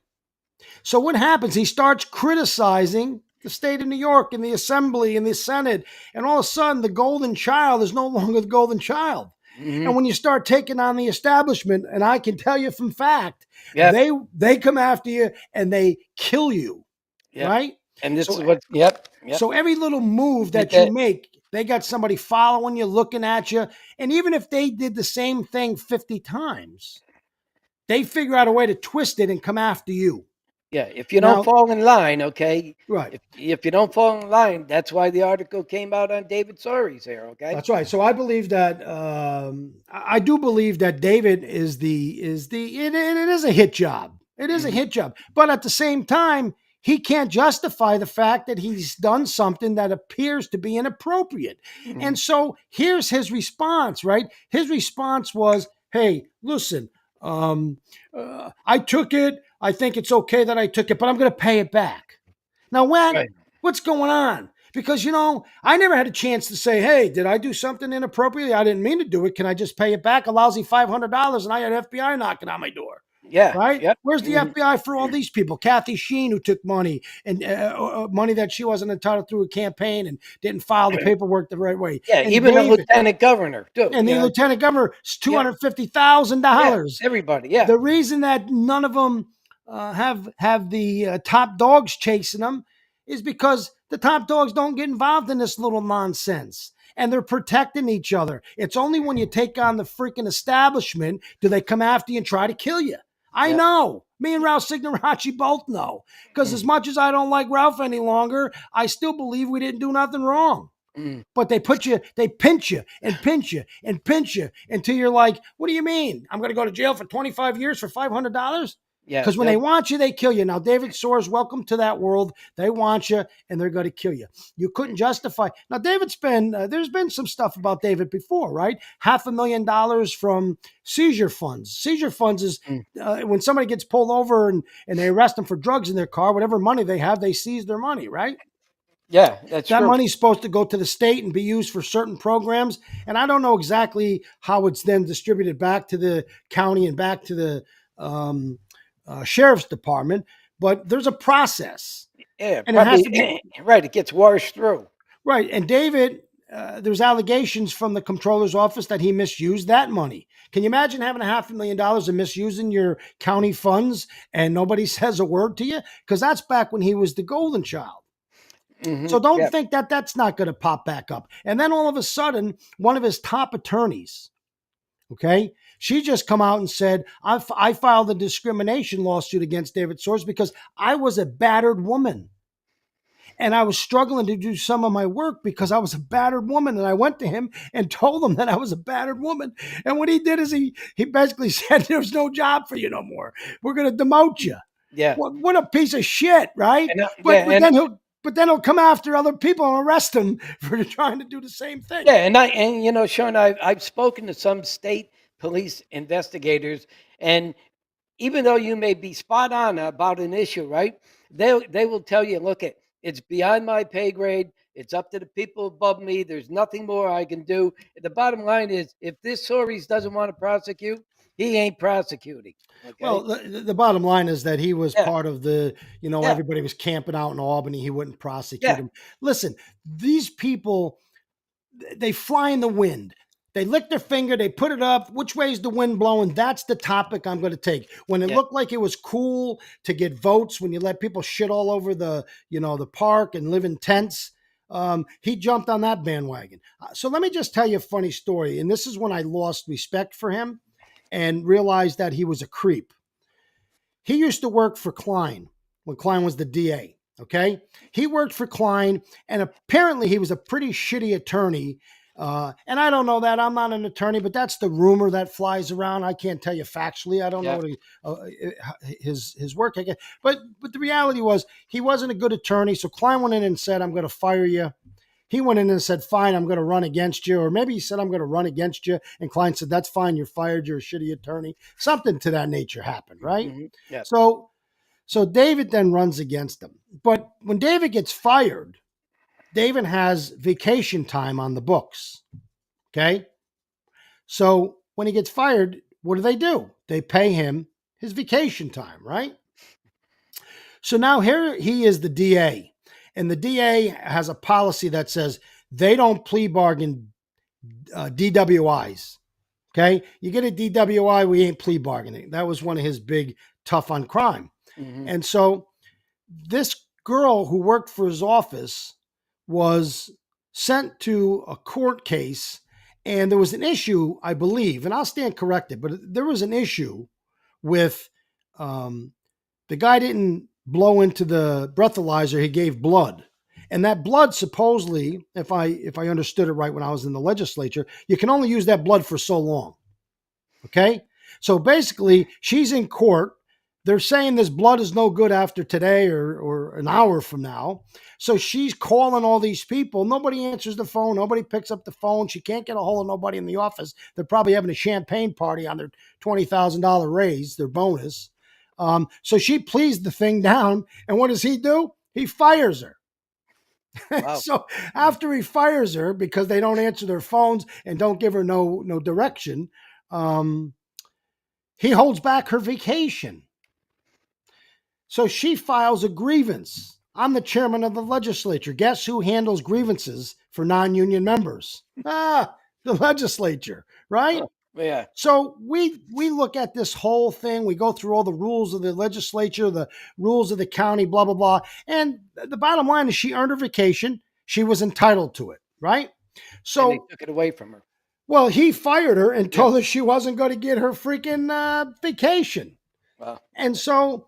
So what happens? He starts criticizing the state of New York and the assembly and the Senate. And all of a sudden, the golden child is no longer the golden child. And when you start taking on the establishment, and I can tell you from fact, they come after you and they kill you, right? And this So- is what, So every little move that you make, they got somebody following you, looking at you. And even if they did the same thing 50 times, they figure out a way to twist it and come after you. Yeah, if you don't Now, fall in line, okay? right. If you don't fall in line, that's why the article came out on David Soares here, okay? That's right. So I believe that I do believe that David it is a hit job. It is a hit job, but at the same time, he can't justify the fact that he's done something that appears to be inappropriate. Mhm. And so here's his response. Right? His response was, "Hey, listen, I took it. I think it's okay that I took it, but I'm going to pay it back." Now, Right. what's going on? Because, I never had a chance to say, hey, did I do something inappropriately? I didn't mean to do it. Can I just pay it back? A lousy $500 and I had FBI knocking on my door. Yeah. Right? Yep. Where's the Mhm. FBI for all these people? Kathy Sheen, who took money and money that she wasn't entitled through a campaign and didn't file the paperwork the right way. Yeah, And even the David lieutenant governor too, and the lieutenant governor, Yeah. Yeah, $250,000. everybody, yeah. The reason that none of them have the top dogs chasing them is because the top dogs don't get involved in this little nonsense. And they're protecting each other. It's only when you take on the freaking establishment do they come after you and try to kill you. I Yeah. know. Me and Ralph Signoracci both know. Because as much as I don't like Ralph any longer, I still believe we didn't do nothing wrong. Mm. But they pinch you and pinch you and pinch you until you're like, what do you mean? I'm going to go to jail for 25 years for $500? Yeah, Because when they want you, they kill you. Now, David Soares, welcome to that world. They want you, and they're going to kill you. You couldn't justify. Now, there's been some stuff about David before, right? $500,000 from seizure funds. Seizure funds is when somebody gets pulled over and they arrest them for drugs in their car, whatever money they have, they seize their money, right? Yeah, that's That true. money's supposed to go to the state and be used for certain programs. And I don't know exactly how it's then distributed back to the county and back to the sheriff's department, but there's a process. Yeah, And it has to probably be right. It gets washed through. right. And David, there's allegations from the comptroller's office that he misused that money. Can you imagine having $500,000 and misusing your county funds and nobody says a word to you? Because that's back when he was the golden child. So don't Yeah. think that that's not going to pop back up. And then all of a sudden, one of his top attorneys, okay, she just come out and said, I filed a discrimination lawsuit against David Soares because I was a battered woman. And I was struggling to do some of my work because I was a battered woman. And I went to him and told him that I was a battered woman. And what he did is he basically said, there's no job for you no more. We're going to demote you. Yeah. What a piece of shit, right? And, But then he'll come after other people and arrest them for trying to do the same thing. Yeah, and Sean, I've spoken to some state police investigators, and even though you may be spot on about an issue, right? They will tell you, look, it's beyond my pay grade. It's up to the people above me. There's nothing more I can do. The bottom line is, if this Soares doesn't want to prosecute, he ain't prosecuting. Okay? Well, the bottom line is that he was Yeah. part of the, Yeah. everybody was camping out in Albany. He wouldn't prosecute Yeah. him. Listen, these people, they fly in the wind. They lick their finger, they put it up. Which way is the wind blowing? That's the topic I'm going to take. When it Yeah. looked like it was cool to get votes, when you let people shit all over the park and live in tents, he jumped on that bandwagon. So let me just tell you a funny story. And this is when I lost respect for him and realized that he was a creep. He used to work for Klein when Klein was the DA. Okay. He worked for Klein, and apparently he was a pretty shitty attorney. And I don't know that. I'm not an attorney, but that's the rumor that flies around. I can't tell you factually. I don't know what his work. But the reality was he wasn't a good attorney. So Klein went in and said, I'm going to fire you. He went in and said, fine, I'm going to run against you. Or maybe he said, I'm going to run against you. And Klein said, that's fine. You're fired. You're a shitty attorney. Something to that nature happened, right? Mhm. Yeah. So David then runs against him. But when David gets fired, David has vacation time on the books. Okay. So when he gets fired, what do? They pay him his vacation time, right? So now here he is the DA. And the DA has a policy that says they don't plea bargain DWIs. Okay. You get a DWI, we ain't plea bargaining. That was one of his big tough on crime. Mhm. And so this girl who worked for his office was sent to a court case, and there was an issue, I believe, and I'll stand corrected, but there was an issue with the guy didn't blow into the breathalyzer, he gave blood. And that blood supposedly, if I understood it right when I was in the legislature, you can only use that blood for so long. Okay? So basically, she's in court. They're saying this blood is no good after today or an hour from now. So she's calling all these people. Nobody answers the phone. Nobody picks up the phone. She can't get a hold of nobody in the office. They're probably having a champagne party on their $20,000 raise, their bonus. So she pleads the thing down. And what does he do? He fires her. Wow. So after he fires her because they don't answer their phones and don't give her no direction, he holds back her vacation. So she files a grievance. I'm the chairman of the legislature. Guess who handles grievances for non-union members? The legislature, right? Yeah. So we look at this whole thing. We go through all the rules of the legislature, the rules of the county, blah, blah, blah. And the bottom line is she earned her vacation. She was entitled to it, right? So And they took it away from her. well, he fired her and told her she wasn't going to get her freaking vacation. Wow. And so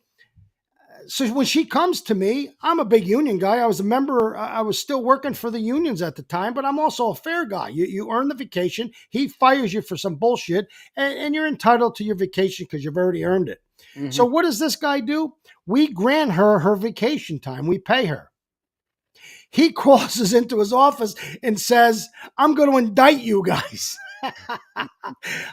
when she comes to me, I'm a big union guy. I was a member. I was still working for the unions at the time, but I'm also a fair guy. You earn the vacation. He fires you for some bullshit, and you're entitled to your vacation because you've already earned it. Mhm. So what does this guy do? We grant her vacation time. We pay her. He calls us into his office and says, I'm going to indict you guys.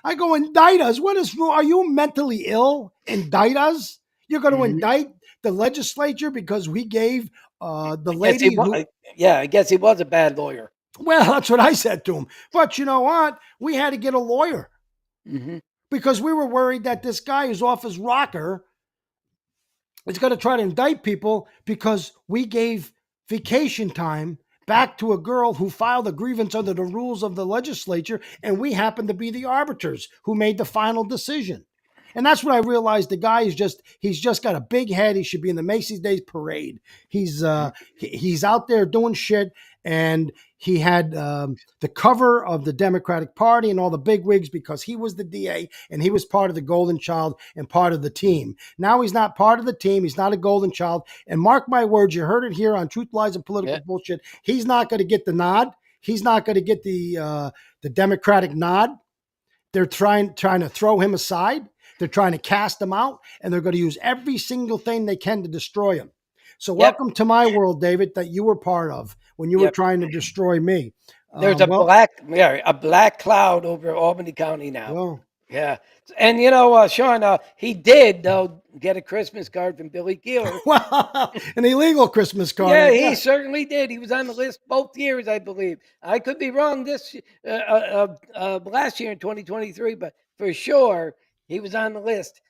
I go, indict us? What is wrong? Are you mentally ill? Indict us? You're going to Mhm. indict the legislature because we gave the Yes, lady he wa- who... yeah, I guess he was a bad lawyer. Well, that's what I said to him. But you know what? We had to get a lawyer Mhm. because we were worried that this guy who's off his rocker is going to try to indict people because we gave vacation time back to a girl who filed a grievance under the rules of the legislature, and we happened to be the arbiters who made the final decision. And that's when I realized the guy he's just got a big head. He should be in the Macy's Day Parade. He's out there doing shit. And he had the cover of the Democratic Party and all the bigwigs because he was the DA and he was part of the golden child and part of the team. Now he's not part of the team. He's not a golden child. And mark my words, you heard it here on Truth, Lies, and Political Bullshit. He's not going to get the nod. He's not going to get the Democratic nod. They're trying to throw him aside. They're trying to cast him out, and they're going to use every single thing they can to destroy him. So welcome to my world, David, that you were part of when you were trying to destroy me. There's a black cloud over Albany County now. Well, yeah. And you know, Sean, he did though get a Christmas card from Billy Keeler. well, an illegal Christmas card. Yeah, he certainly did. He was on the list both years, I believe. I could be wrong this last year in 2023, but for sure he was on the list.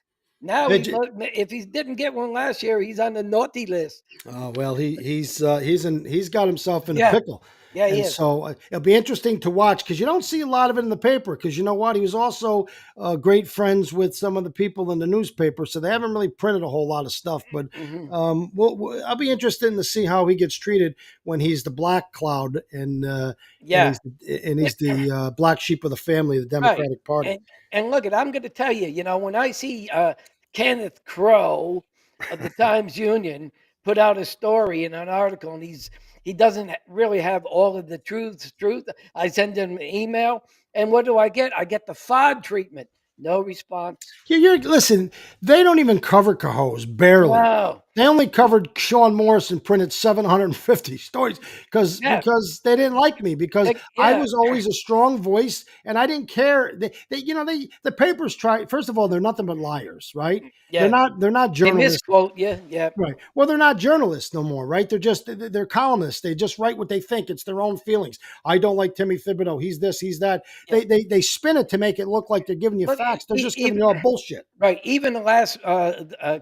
Now, if he didn't get one last year, he's on the naughty list. Oh well, he's got himself in a pickle. Yeah, he and is. So it'll be interesting to watch because you don't see a lot of it in the paper because you know what? He was also great friends with some of the people in the newspaper, so they haven't really printed a whole lot of stuff. But I'll be interested to see how he gets treated when he's the black cloud and he's the black sheep of the family, the Democratic Party. And look, I'm going to tell you, you know, when I see Kenneth Crowe of the Times Union put out a story and an article, and he doesn't really have all of the truth. I send him an email, and what do I get? I get the FOD treatment. No response. Listen, they don't even cover Cohoes, barely. Wow. They only covered Sean Morris and printed 750 stories because they didn't like me because I was always a strong voice and I didn't care. The papers try. First of all, they're nothing but liars, right? Yeah. They're not journalists. They misquote you. Yeah. Right. Well, they're not journalists no more, right? They're columnists. They just write what they think. It's their own feelings. I don't like Timmy Thibodeau. He's this, he's that. Yeah. They spin it to make it look like they're giving you facts. They're just giving you all bullshit. Right. Even the last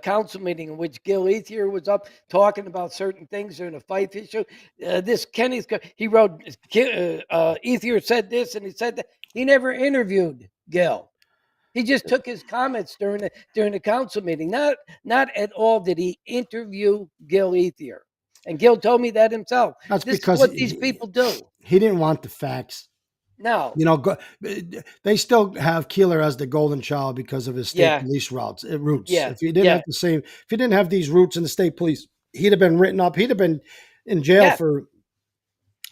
council meeting in which Gil Ethier was up talking about certain things during a fight issue, he wrote, Ethier said this and he said that. He never interviewed Gil. He just took his comments during the council meeting. Not at all did he interview Gil Ethier. And Gil told me that himself. That's this because is what these people do. He didn't want the facts. No. You know, they still have Keeler as the golden child because of his state Yeah. police roots. Yeah. If he didn't Yeah. have if he didn't have these roots in the state police, he'd have been written up. He'd have been in jail Yeah. for.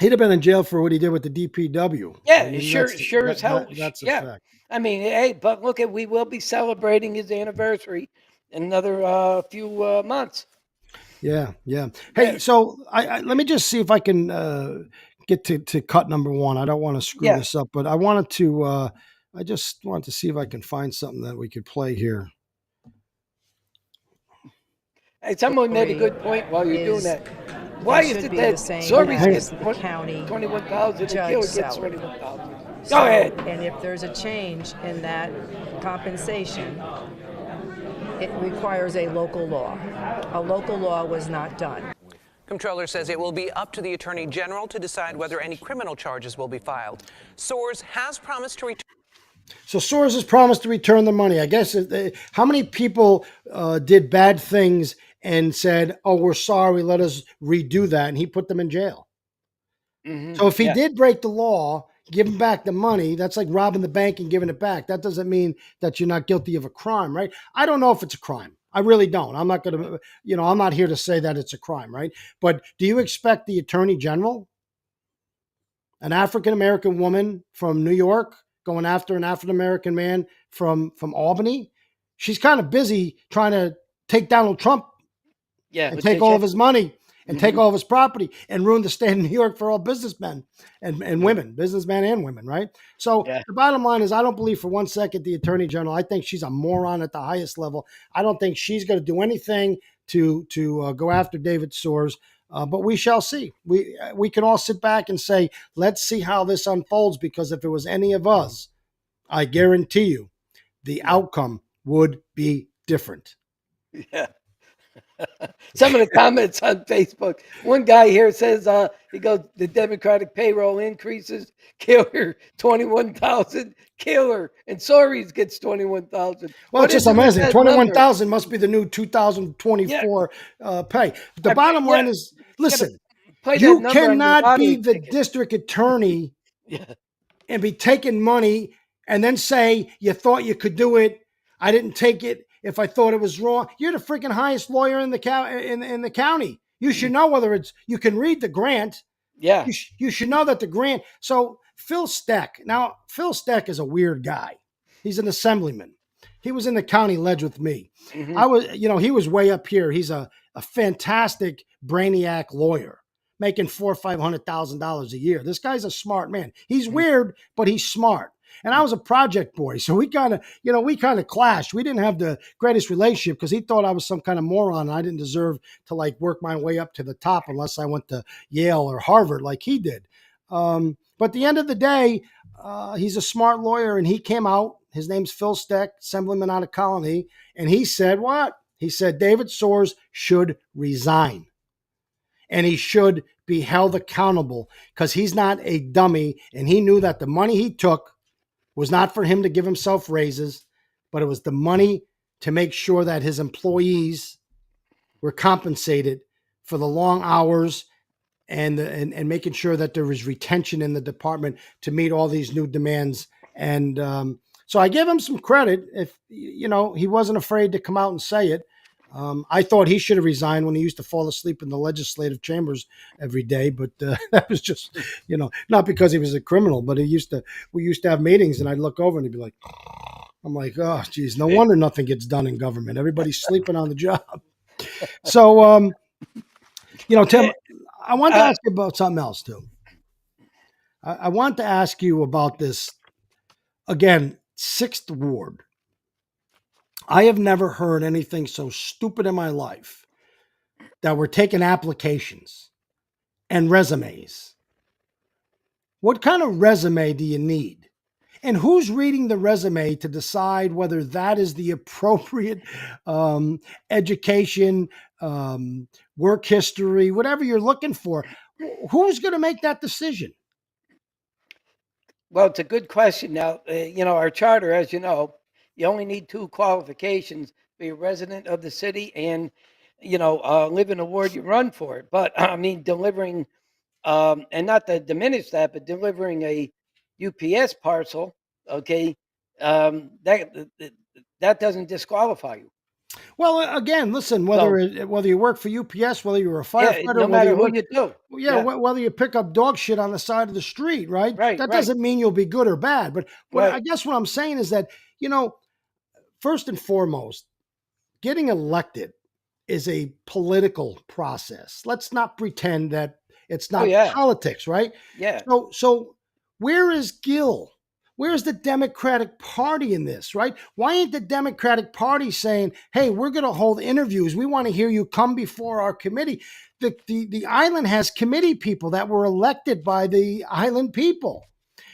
He'd have been in jail for what he did with the DPW. I Yeah. mean, Sure as hell. that's a Yeah. fact. I mean, hey, but look at we will be celebrating his anniversary in another few months. Yeah, yeah. Yeah. Hey, so let me just see if I can get to cut number one. I don't want to screw Yeah. this up, but I wanted to. I just wanted to see if I can find something that we could play here. Hey, someone made a good point while you're doing that. Why is should it be that the same Soares as gets the county 21,000 and judge Keeler gets salary. 21,000? Go So, ahead. And if there's a change in that compensation, it requires a local law. A local law was not done. Comptroller says it will be up to the Attorney General to decide whether any criminal charges will be filed. Soares has promised to return. So Soares has promised to return the money. I guess how many people did bad things and said, "Oh, we're sorry, let us redo that," and he put them in jail. Mm-hmm. So if he Yeah. did break the law, give him back the money. That's like robbing the bank and giving it back. That doesn't mean that you're not guilty of a crime, right? I don't know if it's a crime. I really don't. I'm not going to, I'm not here to say that it's a crime, right? But do you expect the Attorney General, an African American woman from New York, going after an African American man from Albany? She's kind of busy trying to take Donald Trump Yeah. and but take they all said- of his money and take Mhm. all of his property and ruin the state of New York for all businessmen and women, businessmen and women, right? So Yeah. the bottom line is I don't believe for one second the Attorney General. I think she's a moron at the highest level. I don't think she's going to do anything to go after David Soares. But we shall see. We can all sit back and say, let's see how this unfolds, because if it was any of us, I guarantee you the outcome would be different. Yeah. Some of the comments on Facebook. One guy here says, he goes, the Democratic payroll increases, Keeler 21,000, Keeler, and Soares gets 21,000. Well, it's just amazing. 21,000 must be the new 2024 pay. The bottom line is, listen, you cannot be the district attorney Yeah. and be taking money and then say you thought you could do it. I didn't take it if I thought it was wrong. You're the freaking highest lawyer in the in the county. You should know whether it's. You can read the grant. Yeah. You should know that the grant. So Phil Steck. Now Phil Steck is a weird guy. He's an assemblyman. He was in the county ledge with me. Mhm. I was, he was way up here. He's a fantastic brainiac lawyer, making $400,000 or $500,000 a year. This guy's a smart man. He's weird, but he's smart. And I was a project boy, so we kind of clashed. We didn't have the greatest relationship because he thought I was some kind of moron and I didn't deserve to work my way up to the top unless I went to Yale or Harvard like he did. But at the end of the day, he's a smart lawyer, and he came out. His name's Phil Steck, assemblyman out of Colony, and he said what? He said David Soares should resign, and he should be held accountable because he's not a dummy, and he knew that the money he took was not for him to give himself raises, but it was the money to make sure that his employees were compensated for the long hours and making sure that there was retention in the department to meet all these new demands. And so I give him some credit. If he wasn't afraid to come out and say it. I thought he should have resigned when he used to fall asleep in the legislative chambers every day, but that was just, not because he was a criminal, but we used to have meetings and I'd look over and he'd be like, I'm like, oh, geez, no wonder nothing gets done in government. Everybody's sleeping on the job. So, Tim, I want to ask you about something else too. I want to ask you about this, again, 6th Ward. I have never heard anything so stupid in my life that we're taking applications and resumes. What kind of resume do you need? And who's reading the resume to decide whether that is the appropriate education, work history, whatever you're looking for? Who's going to make that decision? Well, it's a good question. Now, our charter, as you know, you only need 2 qualifications: be a resident of the city and, live in the ward you run for it. But I mean, delivering, and not to diminish that, but delivering a, UPS parcel, okay, that doesn't disqualify you. Well, again, listen, So whether you work for UPS, whether you're a yeah, firefighter, no whether matter you who work, you do. yeah, Yeah, whether you pick up dog shit on the side of the street, right? right, That right, doesn't mean you'll be good or bad. But what I right. guess what I'm saying is that, first and foremost, getting elected is a political process. Let's not pretend that it's Oh not yeah, politics, right? yeah. So where is Gil? Where's the Democratic Party in this, right? Why ain't the Democratic Party saying, hey, we're going to hold interviews. We want to hear you come before our committee. The island has committee people that were elected by the island people.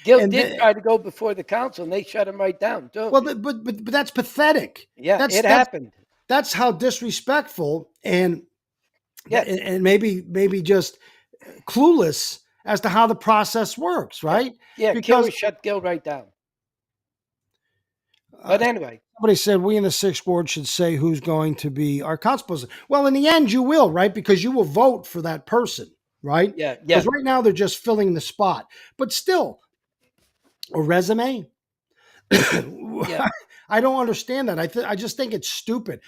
Gil And did try to go before the council, and they shut him right down too. well, but that's pathetic. Yeah, That's it that's happened. that's how disrespectful and Yeah, and maybe just clueless as to how the process works, yeah, right? yeah. Because Keeler shut Gil right down. But anyway, somebody said we in the sixth ward should say who's going to be our council president. Well, in the end, you will, right? Because you will vote for that person, right? yeah, Because yeah, right now they're just filling the spot, but still, a resume. yeah. I don't understand that. I just think it's stupid.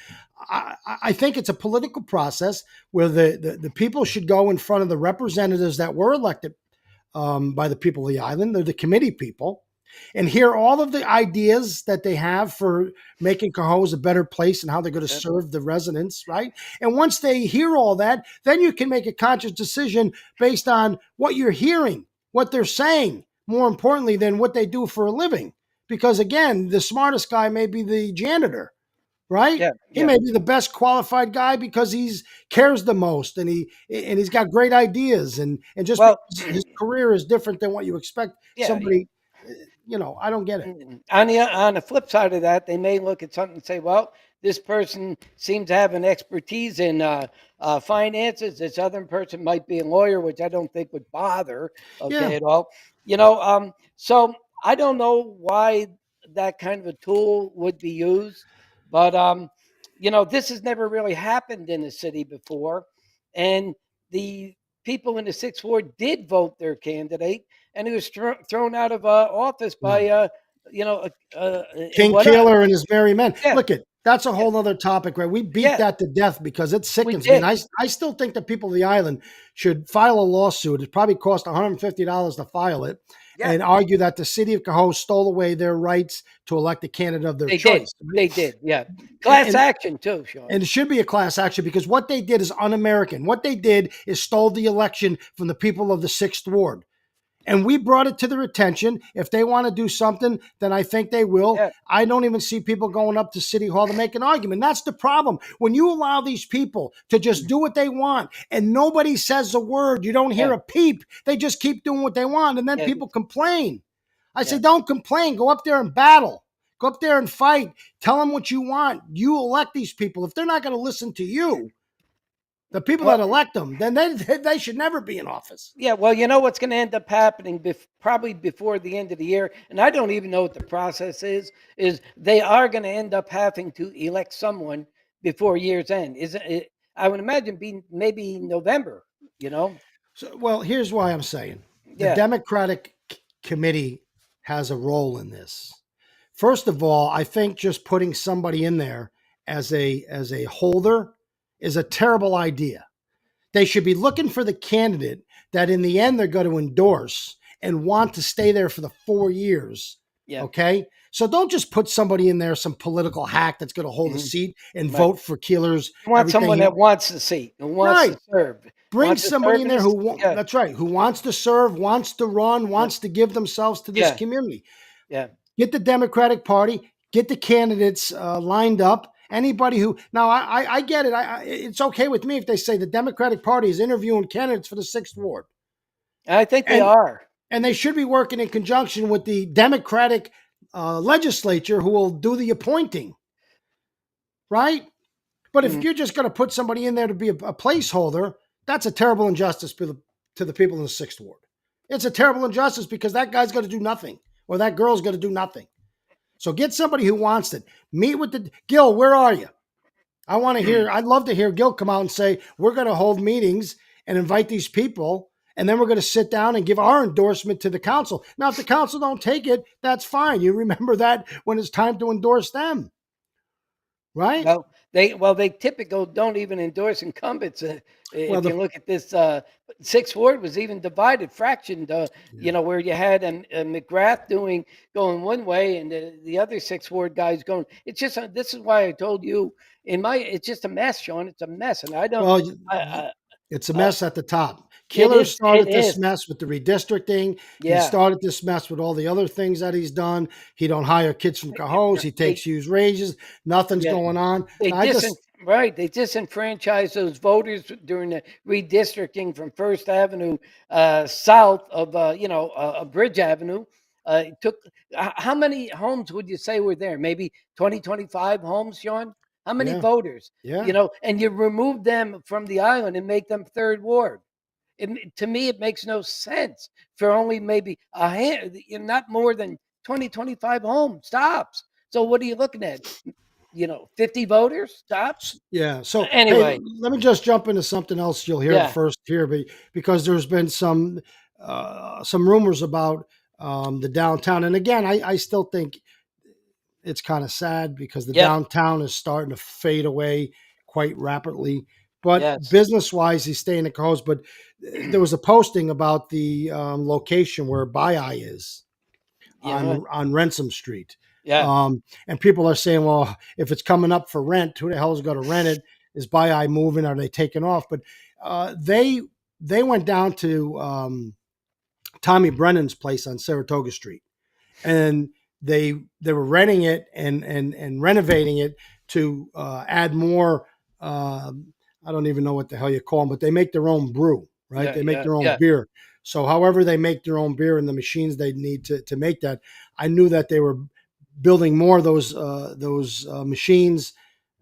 I think it's a political process where the people should go in front of the representatives that were elected by the people of the island. They're the committee people, and hear all of the ideas that they have for making Cohoes a better place and how they're going to Yeah. serve the residents, right? And once they hear all that, then you can make a conscious decision based on what you're hearing, what they're saying, more importantly than what they do for a living. Because again, the smartest guy may be the janitor, right? Yeah, He yeah. may be the best qualified guy because he's cares the most and he's got great ideas and just Well, because his career is different than what you expect yeah. somebody, I don't get it. On the flip side of that, they may look at something and say, "Well, this person seems to have an expertise in finances. This other person might be a lawyer, which I don't think would bother, Yeah. okay, at all." So I don't know why that kind of a tool would be used, but this has never really happened in the city before, and the people in the sixth ward did vote their candidate, and he was thrown out of office No. by and King what Keeler and his merry men. yeah, Look at that's a yeah, whole other topic, right? We beat yeah, that to death because it we sickens me. And did. I still think the people of the island should file a lawsuit. It probably cost $150 to file it Yeah, and argue that the city of Cohoes stole away their rights to elect a candidate of their they did. choice. They did. Yeah, And, class and action too, Sean. and it should be a class action because what they did is un-American. What they did is stole the election from the people of the sixth ward. And we brought it to their attention. If they want to do something, then I think they will. Yeah, I don't even see people going up to City Hall to make an argument. That's the problem. When you allow these people to just do what they want and nobody says a word, you don't hear yeah, a peep. They just keep doing what they want. And then yeah, people complain. I say, yeah. don't complain. Go up there and battle. Go up there and fight. Tell them what you want. You elect these people. If they're not going to listen to you, the people Well, that elect them, then they should never be in office. yeah. Well, you know what's going to end up happening probably before the end of the year, and I don't even know what the process is. Is they are going to end up having to elect someone before year's end? Isn't it? I would imagine be maybe November. You know? So, well, here's why I'm saying the Yeah. Democratic committee has a role in this. First of all, I think just putting somebody in there as a holder is a terrible idea. They should be looking for the candidate that in the end they're going to endorse and want to stay there for the 4 years. Yeah. Okay. So don't just put somebody in there, some political hack that's going to hold a Mhm. seat and Right. vote for Keeler's. You want everything someone he- that wants the seat, who wants Right. to serve. Bring Wants to somebody serve in there who yeah, that's right, who wants to serve, wants to run, wants to give themselves to this yeah, community. yeah, Get the Democratic Party, get the candidates lined up. Anybody who now I get it. It's okay with me if they say the Democratic Party is interviewing candidates for the sixth ward, and I think they and are. and they should be working in conjunction with the Democratic legislature who will do the appointing, right? But if Mhm. you're just going to put somebody in there to be a placeholder, that's a terrible injustice to the people in the sixth ward. It's a terrible injustice because that guy's going to do nothing or that girl's going to do nothing. So get somebody who wants it. Meet with the Gil. Where are you? I want to hear. I'd love to hear Gil come out and say we're going to hold meetings and invite these people and then we're going to sit down and give our endorsement to the council. Now, if the council don't take it, that's fine. You remember that when it's time to endorse them, right? They typically don't even endorse incumbents. If you look at this, Sixth Ward was even divided, fractioned. Where you had McGrath going one way, and the other Sixth Ward guys going. It's just this is why I told you it's just a mess, Sean. It's a mess, and I don't. Well, it's a mess at the top. It Keeler is. started It this is. mess with the redistricting. He Yeah. started this mess with all the other things that he's done. He don't hire kids from Cohoes. He takes huge raises. Nothing's going on. They Now, They disenfranchised those voters during the redistricting from First Avenue south of Bridge Avenue. It took how many homes would you say were there? Maybe 20, 25 homes, Sean? How many voters? Yeah. And you remove them from the island and make them third ward. To me, it makes no sense for only maybe not more than 20, 25 homes stops. So what are you looking at? 50 voters tops. Yeah. So, Anyway. hey, let me just jump into something else you'll hear first here, because there's been some rumors about the downtown. And again, I still think it's kind of sad because the downtown is starting to fade away quite rapidly. But business-wise, he's staying at Cohoes. But there was a posting about the location where Bayi is on Ransom Street. And people are saying, well, if it's coming up for rent, who the hell is going to rent it? Is Bayi moving? Are they taking off? But they went down to Tommy Brennan's place on Saratoga Street, and they were renting it and renovating it to add more. I don't even know what the hell you call them, but they make their own brew, right? They make their own beer. So however they make their own beer and the machines they need to make that, I knew that they were building more of those machines.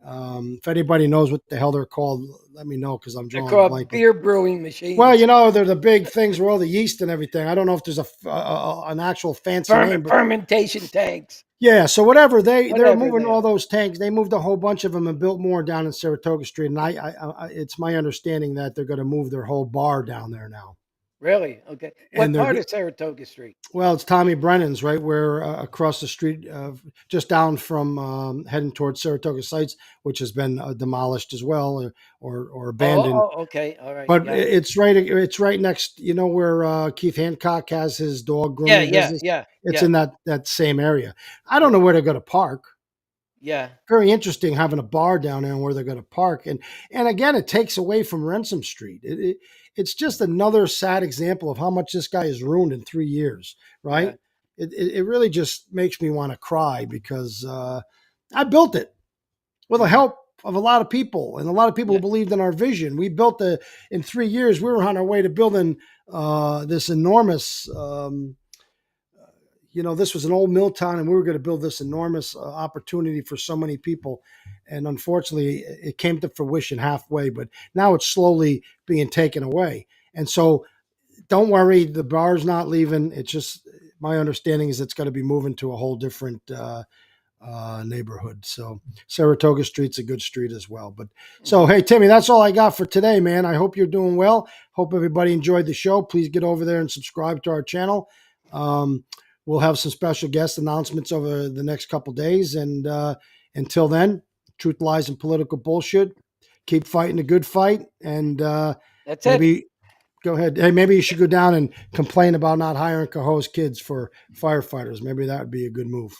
If anybody knows what the hell they're called, let me know, because I'm drawing a blank. Beer brewing machines. Well, they're the big things where all the yeast and everything. I don't know if there's an actual fancy name. But fermentation tanks. Yeah, so whatever they're moving all those tanks. They moved a whole bunch of them and built more down in Saratoga Street. And I it's my understanding that they're going to move their whole bar down there now. Really? Okay. What part of Saratoga Street? Well, it's Tommy Brennan's, right where across the street, just down from heading towards Saratoga Sites, which has been demolished as well or abandoned. Oh, okay, all right. But it's right next. You know where Keith Hancock has his dog grooming business? It's in that same area. I don't know where they're going to park. Yeah. Very interesting having a bar down there and where they're going to park. And again, it takes away from Ransom Street. It's just another sad example of how much this guy has ruined in 3 years, right? Yeah. It really just makes me want to cry because I built it with the help of a lot of people, and a lot of people who believed in our vision. We built in 3 years, we were on our way to building this enormous this was an old mill town, and we were going to build this enormous opportunity for so many people. And unfortunately, it came to fruition halfway, but now it's slowly being taken away. And so don't worry, the bar's not leaving. It's just, my understanding is it's going to be moving to a whole different neighborhood. So Saratoga Street's a good street as well. But so, hey, Timmy, that's all I got for today, man. I hope you're doing well. Hope everybody enjoyed the show. Please get over there and subscribe to our channel. We'll have some special guest announcements over the next couple days. And until then, truth, lies, and political bullshit. Keep fighting the good fight. And that's maybe go ahead. Hey, maybe you should go down and complain about not hiring Cohoes kids for firefighters. Maybe that would be a good move.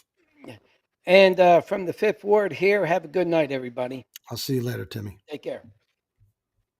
And from the Fifth Ward here, have a good night, everybody. I'll see you later, Timmy. Take care.